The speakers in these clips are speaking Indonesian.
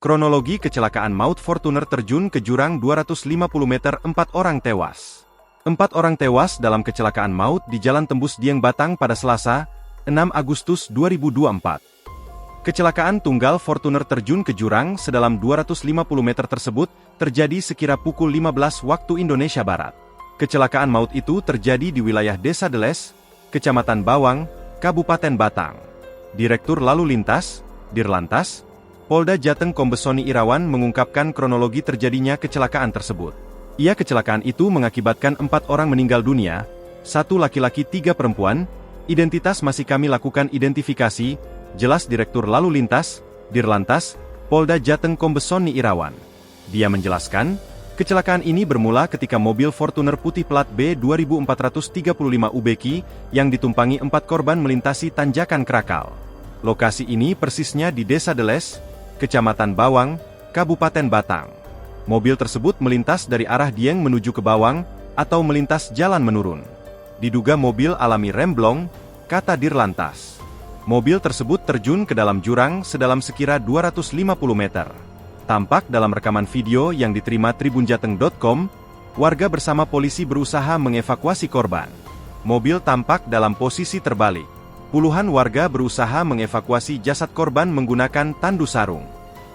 Kronologi kecelakaan maut Fortuner terjun ke jurang 250 meter, 4 orang tewas. 4 orang tewas dalam kecelakaan maut di Jalan Tembus Dieng Batang pada Selasa, 6 Agustus 2024. Kecelakaan tunggal Fortuner terjun ke jurang sedalam 250 meter tersebut terjadi sekira pukul 15 waktu Indonesia Barat. Kecelakaan maut itu terjadi di wilayah Desa Deles, Kecamatan Bawang, Kabupaten Batang. Direktur Lalu Lintas, Dirlantas, Polda Jateng Kombes Sony Irawan mengungkapkan kronologi terjadinya kecelakaan tersebut. Kecelakaan itu mengakibatkan 4 orang meninggal dunia, 1 laki-laki 3 perempuan, identitas masih kami lakukan identifikasi, jelas Direktur Lalu Lintas, Dirlantas, Polda Jateng Kombes Sony Irawan. Dia menjelaskan, kecelakaan ini bermula ketika mobil Fortuner putih plat B 2435 UBQ yang ditumpangi 4 korban melintasi tanjakan Krakal. Lokasi ini persisnya di Desa Deles, Kecamatan Bawang, Kabupaten Batang. Mobil tersebut melintas dari arah Dieng menuju ke Bawang, atau melintas jalan menurun. Diduga mobil alami remblong, kata Dirlantas. Mobil tersebut terjun ke dalam jurang sedalam sekira 250 meter. Tampak dalam rekaman video yang diterima tribunjateng.com, warga bersama polisi berusaha mengevakuasi korban. Mobil tampak dalam posisi terbalik. Puluhan warga berusaha mengevakuasi jasad korban menggunakan tandu sarung.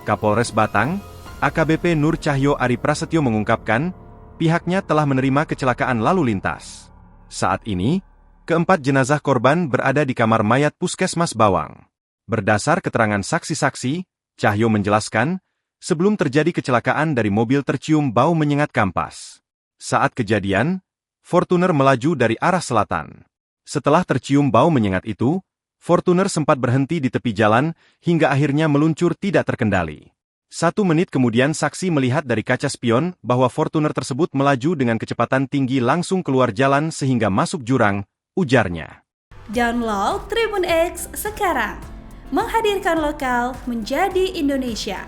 Kapolres Batang, AKBP Nur Cahyo Ari Prasetyo mengungkapkan, pihaknya telah menerima kecelakaan lalu lintas. Saat ini, keempat jenazah korban berada di kamar mayat Puskesmas Bawang. Berdasar keterangan saksi-saksi, Cahyo menjelaskan, sebelum terjadi kecelakaan dari mobil tercium bau menyengat kampas. Saat kejadian, Fortuner melaju dari arah selatan. Setelah tercium bau menyengat itu, Fortuner sempat berhenti di tepi jalan, hingga akhirnya meluncur tidak terkendali. 1 menit kemudian saksi melihat dari kaca spion bahwa Fortuner tersebut melaju dengan kecepatan tinggi langsung keluar jalan sehingga masuk jurang, ujarnya. Download Tribun X sekarang, menghadirkan lokal menjadi Indonesia.